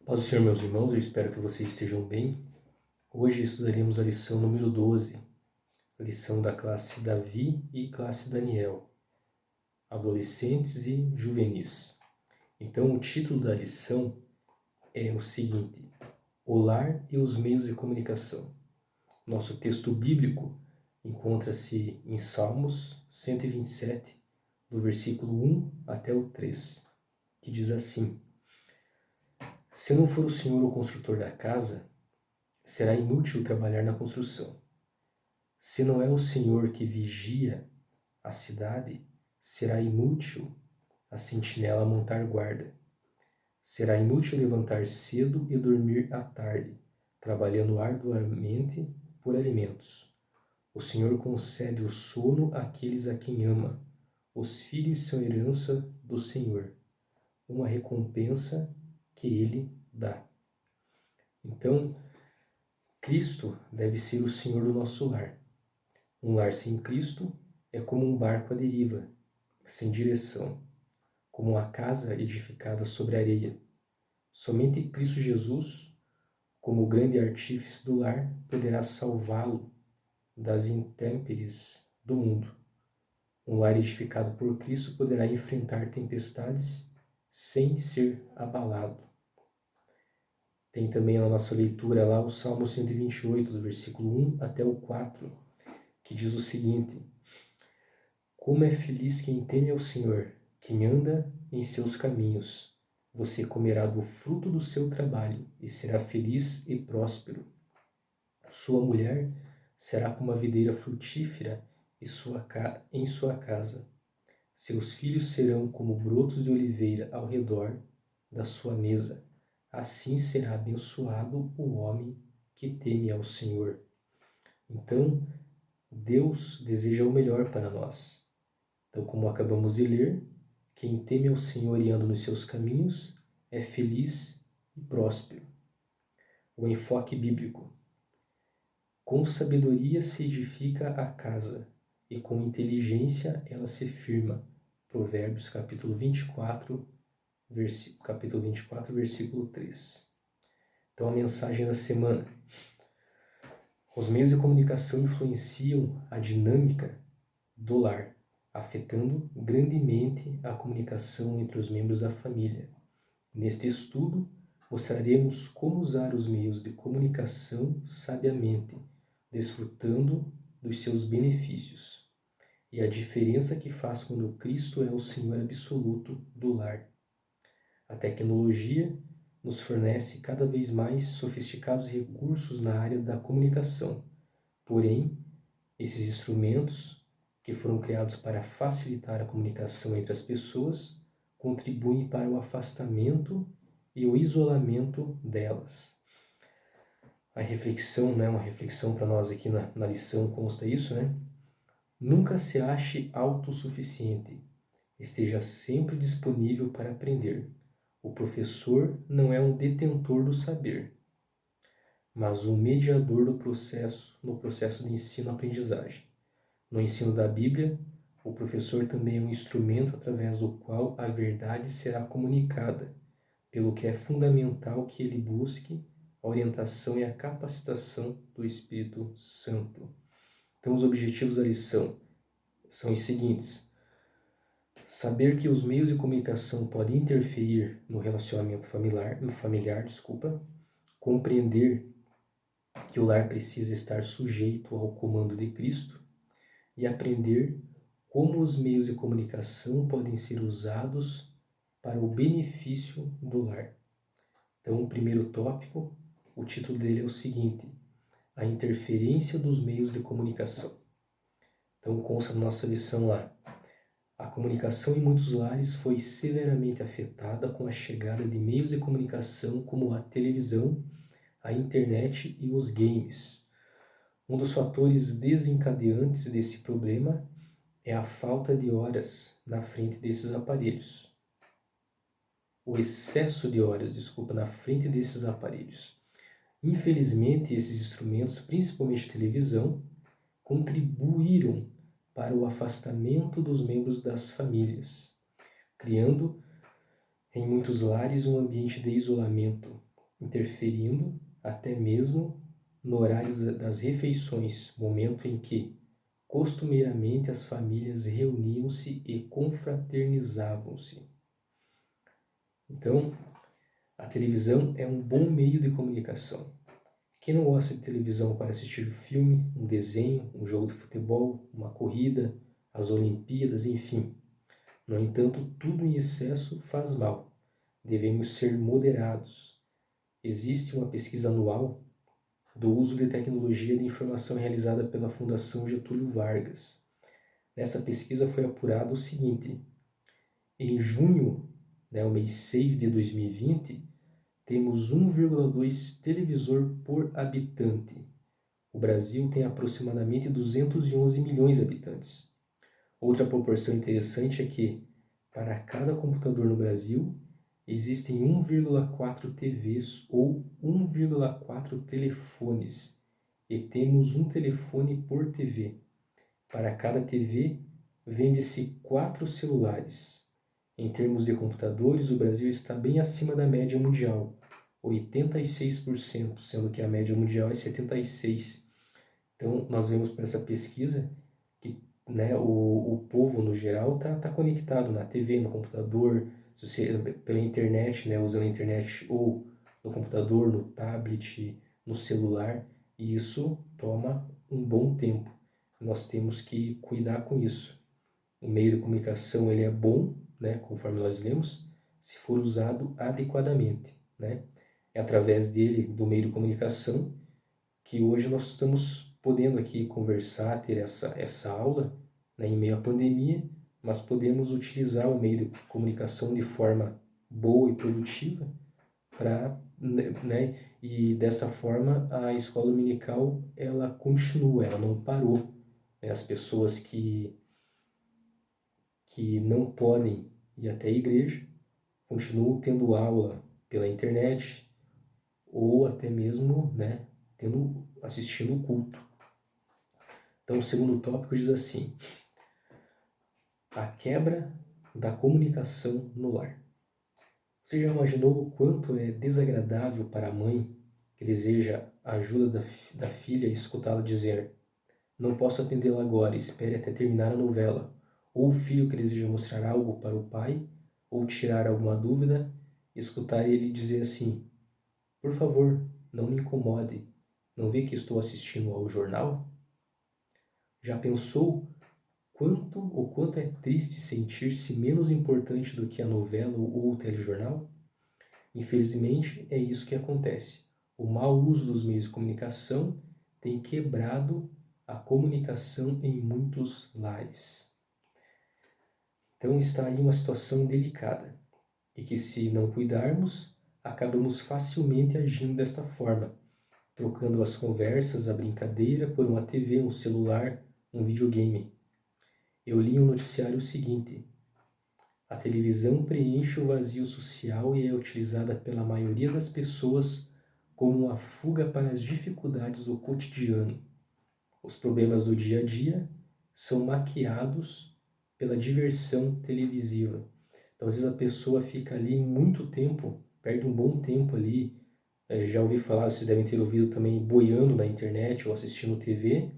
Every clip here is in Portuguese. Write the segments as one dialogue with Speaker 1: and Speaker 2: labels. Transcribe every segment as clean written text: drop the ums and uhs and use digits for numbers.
Speaker 1: Paz do Senhor, meus irmãos, eu espero que vocês estejam bem. Hoje estudaremos a lição número 12, a lição da classe Davi e classe Daniel, adolescentes e juvenis. Então, o título da lição é o seguinte: O lar e os meios de comunicação. Nosso texto bíblico encontra-se em Salmos 127, do versículo 1 até o 3, que diz assim: Se não for o Senhor o construtor da casa, será inútil trabalhar na construção. Se não é o Senhor que vigia a cidade, será inútil a sentinela montar guarda. Será inútil levantar cedo e dormir à tarde, trabalhando arduamente por alimentos. O Senhor concede o sono àqueles a quem ama. Os filhos são herança do Senhor, uma recompensa que Ele dá. Então, Cristo deve ser o Senhor do nosso lar. Um lar sem Cristo é como um barco à deriva, sem direção, como uma casa edificada sobre areia. Somente Cristo Jesus, como o grande artífice do lar, poderá salvá-lo das intempéries do mundo. Um lar edificado por Cristo poderá enfrentar tempestades sem ser abalado. Tem também na nossa leitura lá o Salmo 128, do versículo 1 até o 4, que diz o seguinte: Como é feliz quem teme ao Senhor, quem anda em seus caminhos. Você comerá do fruto do seu trabalho e será feliz e próspero. Sua mulher será como a videira frutífera em sua casa. Seus filhos serão como brotos de oliveira ao redor da sua mesa. Assim será abençoado o homem que teme ao Senhor. Então, Deus deseja o melhor para nós. Então, como acabamos de ler, quem teme ao Senhor e anda nos seus caminhos é feliz e próspero. O enfoque bíblico. Com sabedoria se edifica a casa, e com inteligência ela se firma. Provérbios capítulo 24, versículo 3. Então, a mensagem da semana. Os meios de comunicação influenciam a dinâmica do lar, afetando grandemente a comunicação entre os membros da família. Neste estudo, mostraremos como usar os meios de comunicação sabiamente, desfrutando dos seus benefícios, e a diferença que faz quando Cristo é o Senhor absoluto do lar. A tecnologia nos fornece cada vez mais sofisticados recursos na área da comunicação. Porém, esses instrumentos, que foram criados para facilitar a comunicação entre as pessoas, contribuem para o afastamento e o isolamento delas. A reflexão, uma reflexão para nós aqui na lição consta isso, Nunca se ache autossuficiente. Esteja sempre disponível para aprender. O professor não é um detentor do saber, mas um mediador no processo de ensino-aprendizagem. No ensino da Bíblia, o professor também é um instrumento através do qual a verdade será comunicada, pelo que é fundamental que ele busque a orientação e a capacitação do Espírito Santo. Então, os objetivos da lição são os seguintes: saber que os meios de comunicação podem interferir no relacionamento familiar, compreender que o lar precisa estar sujeito ao comando de Cristo e aprender como os meios de comunicação podem ser usados para o benefício do lar. Então, o primeiro tópico, o título dele é o seguinte: a interferência dos meios de comunicação. Então, consta na nossa lição lá: a comunicação em muitos lares foi severamente afetada com a chegada de meios de comunicação como a televisão, a internet e os games. Um dos fatores desencadeantes desse problema é a falta de horas na frente desses aparelhos. O excesso de horas, na frente desses aparelhos. Infelizmente, esses instrumentos, principalmente televisão, contribuíram para o afastamento dos membros das famílias, criando em muitos lares um ambiente de isolamento, interferindo até mesmo no horário das refeições, momento em que costumeiramente as famílias reuniam-se e confraternizavam-se. Então, a televisão é um bom meio de comunicação. Quem não gosta de televisão para assistir um filme, um desenho, um jogo de futebol, uma corrida, as Olimpíadas, enfim. No entanto, tudo em excesso faz mal. Devemos ser moderados. Existe uma pesquisa anual do uso de tecnologia de informação realizada pela Fundação Getúlio Vargas. Nessa pesquisa foi apurado o seguinte: em junho, o mês 6 de 2020, temos 1,2 televisor por habitante. O Brasil tem aproximadamente 211 milhões de habitantes. Outra proporção interessante é que, para cada computador no Brasil, existem 1,4 TVs ou 1,4 telefones. E temos um telefone por TV. Para cada TV, vende-se 4 celulares. Em termos de computadores, o Brasil está bem acima da média mundial, 86%, sendo que a média mundial é 76%. Então, nós vemos por essa pesquisa que o povo, no geral, tá conectado na TV, no computador, pela internet, usando a internet ou no computador, no tablet, no celular, e isso toma um bom tempo. Nós temos que cuidar com isso. O meio de comunicação ele é bom, conforme nós lemos, se for usado adequadamente. É através dele, do meio de comunicação, que hoje nós estamos podendo aqui conversar, ter essa aula, em meio à pandemia, mas podemos utilizar o meio de comunicação de forma boa e produtiva para, e dessa forma a escola dominical ela continua, ela não parou. As pessoas que não podem ir até a igreja continuam tendo aula pela internet ou até mesmo, assistindo o culto. Então, o segundo tópico diz assim: a quebra da comunicação no lar. Você já imaginou o quanto é desagradável para a mãe que deseja a ajuda da filha escutá-la dizer: não posso atendê-la agora, espere até terminar a novela. Ou o filho que deseja mostrar algo para o pai ou tirar alguma dúvida, escutar ele dizer assim: por favor, não me incomode, não vê que estou assistindo ao jornal? Já pensou o quanto é triste sentir-se menos importante do que a novela ou o telejornal? Infelizmente, é isso que acontece. O mau uso dos meios de comunicação tem quebrado a comunicação em muitos lares. Então está aí uma situação delicada e que, se não cuidarmos, acabamos facilmente agindo desta forma, trocando as conversas, a brincadeira por uma TV, um celular, um videogame. Eu li no noticiário o seguinte: a televisão preenche o vazio social e é utilizada pela maioria das pessoas como uma fuga para as dificuldades do cotidiano. Os problemas do dia a dia são maquiados pela diversão televisiva. Então, às vezes a pessoa fica ali muito tempo, perde um bom tempo ali. Já ouvi falar, vocês devem ter ouvido também, boiando na internet ou assistindo TV,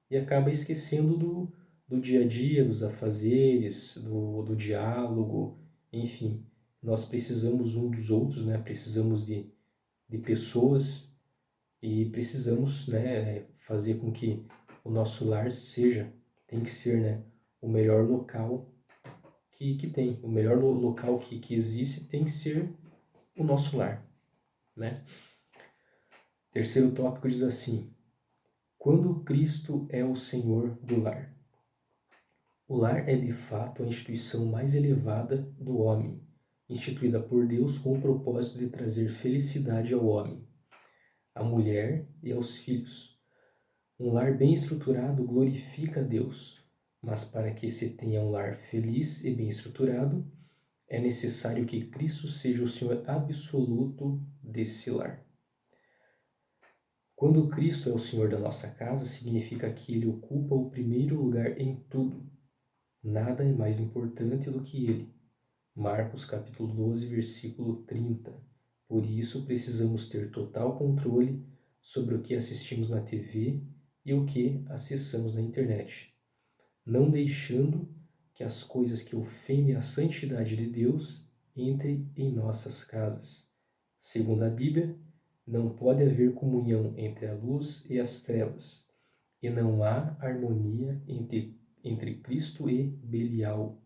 Speaker 1: e acaba esquecendo do dia a dia, dos afazeres, do diálogo, enfim. Nós precisamos um dos outros, precisamos de pessoas e precisamos fazer com que o nosso lar tem que ser o melhor local que tem, o melhor local que existe tem que ser o nosso lar. Terceiro tópico diz assim: quando Cristo é o Senhor do lar. O lar é de fato a instituição mais elevada do homem, instituída por Deus com o propósito de trazer felicidade ao homem, à mulher e aos filhos. Um lar bem estruturado glorifica a Deus, mas para que se tenha um lar feliz e bem estruturado, é necessário que Cristo seja o Senhor absoluto desse lar. Quando Cristo é o Senhor da nossa casa, significa que Ele ocupa o primeiro lugar em tudo. Nada é mais importante do que Ele. Marcos capítulo 12, versículo 30. Por isso, precisamos ter total controle sobre o que assistimos na TV e o que acessamos na internet, não deixando que as coisas que ofendem a santidade de Deus entrem em nossas casas. Segundo a Bíblia, não pode haver comunhão entre a luz e as trevas, e não há harmonia entre Cristo e Belial.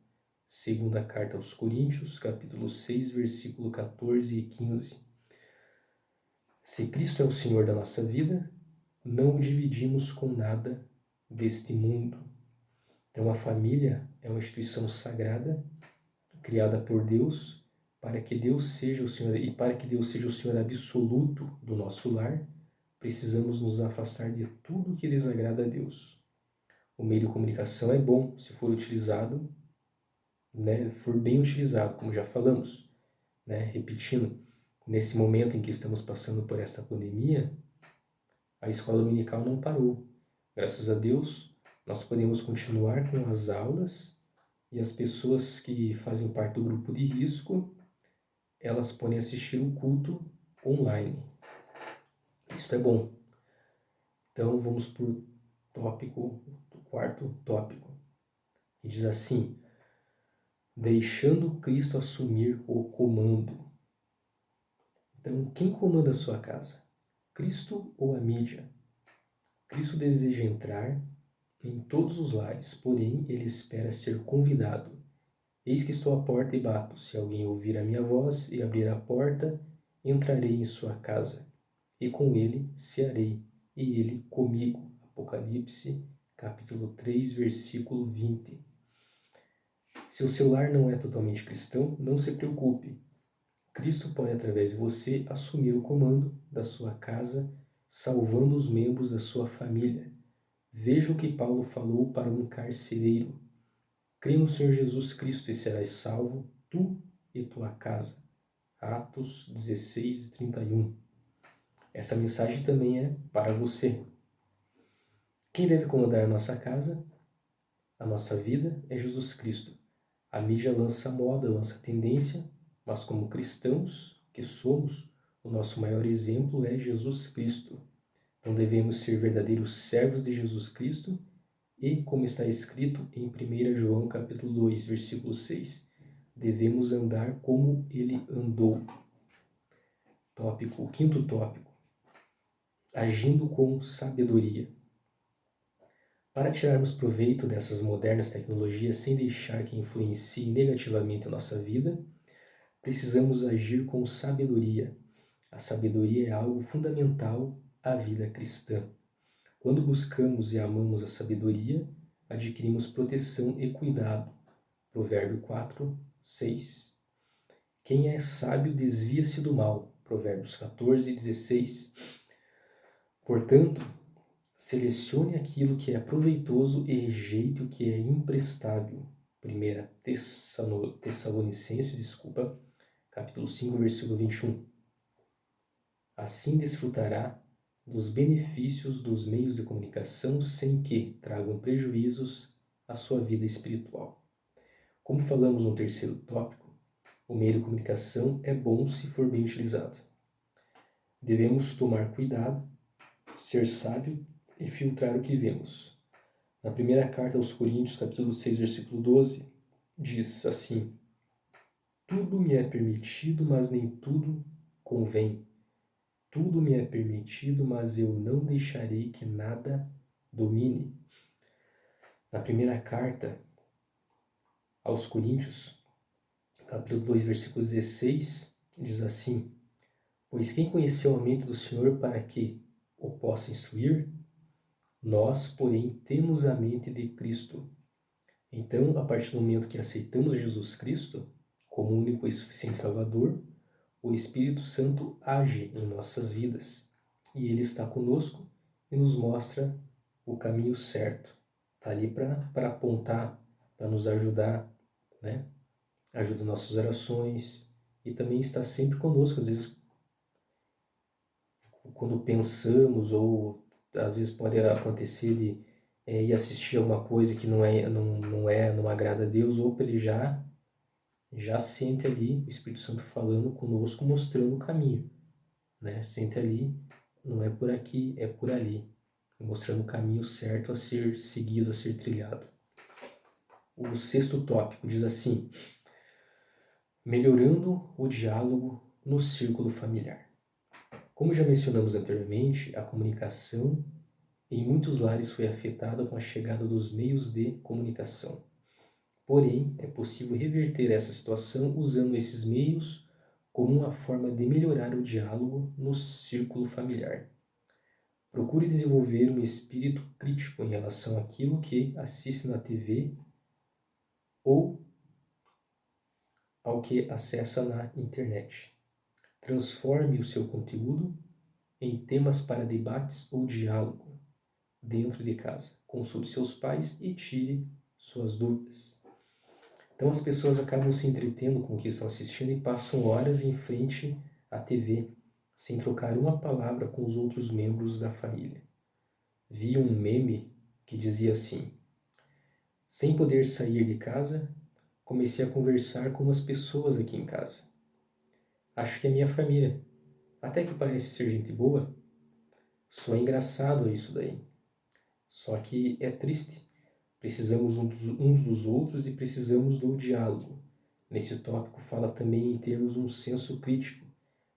Speaker 1: Segunda carta aos Coríntios, capítulo 6, versículo 14 e 15. Se Cristo é o Senhor da nossa vida, não o dividimos com nada deste mundo. Então a família é uma instituição sagrada, criada por Deus, para que Deus seja o Senhor, e para que Deus seja o Senhor absoluto do nosso lar, precisamos nos afastar de tudo que desagrada a Deus. O meio de comunicação é bom se for utilizado, for bem utilizado, como já falamos, repetindo, nesse momento em que estamos passando por essa pandemia, a escola dominical não parou. Graças a Deus, nós podemos continuar com as aulas e as pessoas que fazem parte do grupo de risco, elas podem assistir o culto online. Isso é bom. Então, vamos para o quarto tópico, que diz assim: deixando Cristo assumir o comando. Então, quem comanda a sua casa? Cristo ou a mídia? Cristo deseja entrar em todos os lares, porém ele espera ser convidado. Eis que estou à porta e bato. Se alguém ouvir a minha voz e abrir a porta, entrarei em sua casa, e com ele cearei, e ele comigo. Apocalipse, capítulo 3, versículo 20. Se o seu lar não é totalmente cristão, não se preocupe. Cristo pode, através de você, assumir o comando da sua casa, salvando os membros da sua família. Veja o que Paulo falou para um carcereiro: crê no Senhor Jesus Cristo e serás salvo, tu e tua casa. Atos 16, 31. Essa mensagem também é para você. Quem deve comandar a nossa casa, a nossa vida, é Jesus Cristo. A mídia lança moda, lança tendência, mas como cristãos que somos, o nosso maior exemplo é Jesus Cristo. Então devemos ser verdadeiros servos de Jesus Cristo e, como está escrito em 1 João capítulo 2, versículo 6, devemos andar como ele andou. O quinto tópico, agindo com sabedoria. Para tirarmos proveito dessas modernas tecnologias sem deixar que influenciem negativamente a nossa vida, precisamos agir com sabedoria. A sabedoria é algo fundamental à vida cristã. Quando buscamos e amamos a sabedoria, adquirimos proteção e cuidado. Provérbio 4, 6. Quem é sábio desvia-se do mal. Provérbios 14, 16. Portanto, selecione aquilo que é proveitoso e rejeite o que é imprestável. 1 Tessalonicenses, capítulo 5, versículo 21. Assim desfrutará dos benefícios dos meios de comunicação sem que tragam prejuízos à sua vida espiritual. Como falamos no terceiro tópico, o meio de comunicação é bom se for bem utilizado. Devemos tomar cuidado, ser sábio e filtrar o que vemos. Na primeira carta aos Coríntios, capítulo 6, versículo 12, diz assim: tudo me é permitido, mas nem tudo convém. Tudo me é permitido, mas eu não deixarei que nada domine. Na primeira carta aos Coríntios, capítulo 2, versículo 16, diz assim: pois quem conheceu a mente do Senhor para que o possa instruir? Nós, porém, temos a mente de Cristo. Então, a partir do momento que aceitamos Jesus Cristo como único e suficiente Salvador, o Espírito Santo age em nossas vidas e Ele está conosco e nos mostra o caminho certo. Está ali para apontar, para nos ajudar, ajuda nossas orações e também está sempre conosco. Às vezes, quando pensamos, ou às vezes pode acontecer de ir assistir alguma coisa que não agrada a Deus, ou Ele já já sente ali o Espírito Santo falando conosco, mostrando o caminho, né? Sente ali, não é por aqui, é por ali, mostrando o caminho certo a ser seguido, a ser trilhado. O 6º tópico diz assim: melhorando o diálogo no círculo familiar. Como já mencionamos anteriormente, a comunicação em muitos lares foi afetada com a chegada dos meios de comunicação. Porém, é possível reverter essa situação usando esses meios como uma forma de melhorar o diálogo no círculo familiar. Procure desenvolver um espírito crítico em relação àquilo que assiste na TV ou ao que acessa na internet. Transforme o seu conteúdo em temas para debates ou diálogo dentro de casa. Consulte seus pais e tire suas dúvidas. Então as pessoas acabam se entretendo com o que estão assistindo e passam horas em frente à TV, sem trocar uma palavra com os outros membros da família. Vi um meme que dizia assim: sem poder sair de casa, comecei a conversar com as pessoas aqui em casa. Acho que é minha família. Até que parece ser gente boa. Só é engraçado isso daí. Só que é triste. Precisamos uns dos outros e precisamos do diálogo. Nesse tópico fala também em termos um senso crítico,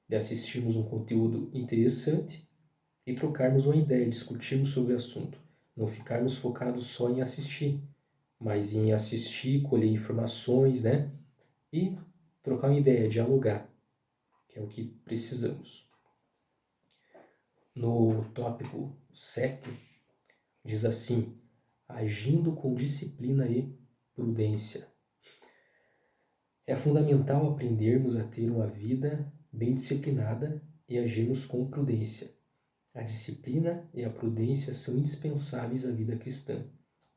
Speaker 1: de assistirmos um conteúdo interessante e trocarmos uma ideia, discutirmos sobre o assunto. Não ficarmos focados só em assistir, mas em assistir, colher informações, né? E trocar uma ideia, dialogar, que é o que precisamos. No tópico 7, diz assim: agindo com disciplina e prudência. É fundamental aprendermos a ter uma vida bem disciplinada e agirmos com prudência. A disciplina e a prudência são indispensáveis à vida cristã.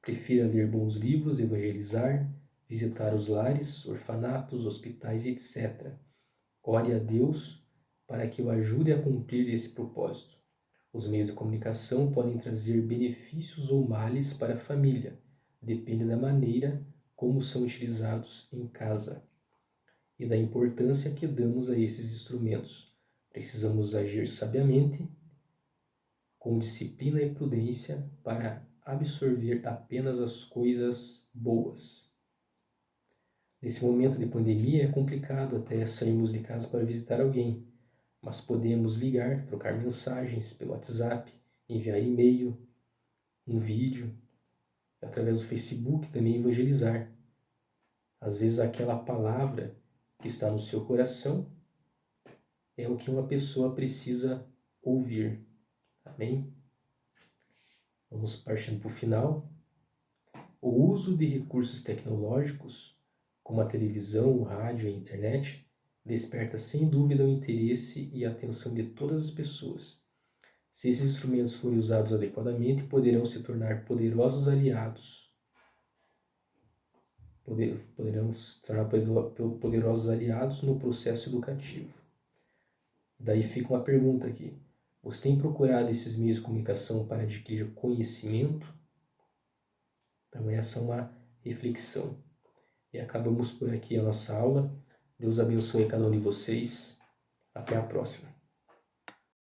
Speaker 1: Prefira ler bons livros, evangelizar, visitar os lares, orfanatos, hospitais, etc. Ore a Deus para que o ajude a cumprir esse propósito. Os meios de comunicação podem trazer benefícios ou males para a família, depende da maneira como são utilizados em casa e da importância que damos a esses instrumentos. Precisamos agir sabiamente, com disciplina e prudência, para absorver apenas as coisas boas. Nesse momento de pandemia é complicado até sairmos de casa para visitar alguém, mas podemos ligar, trocar mensagens pelo WhatsApp, enviar e-mail, um vídeo, através do Facebook também evangelizar. Às vezes aquela palavra que está no seu coração é o que uma pessoa precisa ouvir. Amém? Vamos partindo para o final. O uso de recursos tecnológicos, como a televisão, o rádio e a internet, desperta sem dúvida o interesse e a atenção de todas as pessoas. Se esses instrumentos forem usados adequadamente, poderão se tornar poderosos aliados. Poderão se tornar poderosos aliados no processo educativo. Daí fica uma pergunta aqui. Você tem procurado esses meios de comunicação para adquirir conhecimento? Então essa é uma reflexão. E acabamos por aqui a nossa aula. Deus abençoe cada um de vocês. Até a próxima.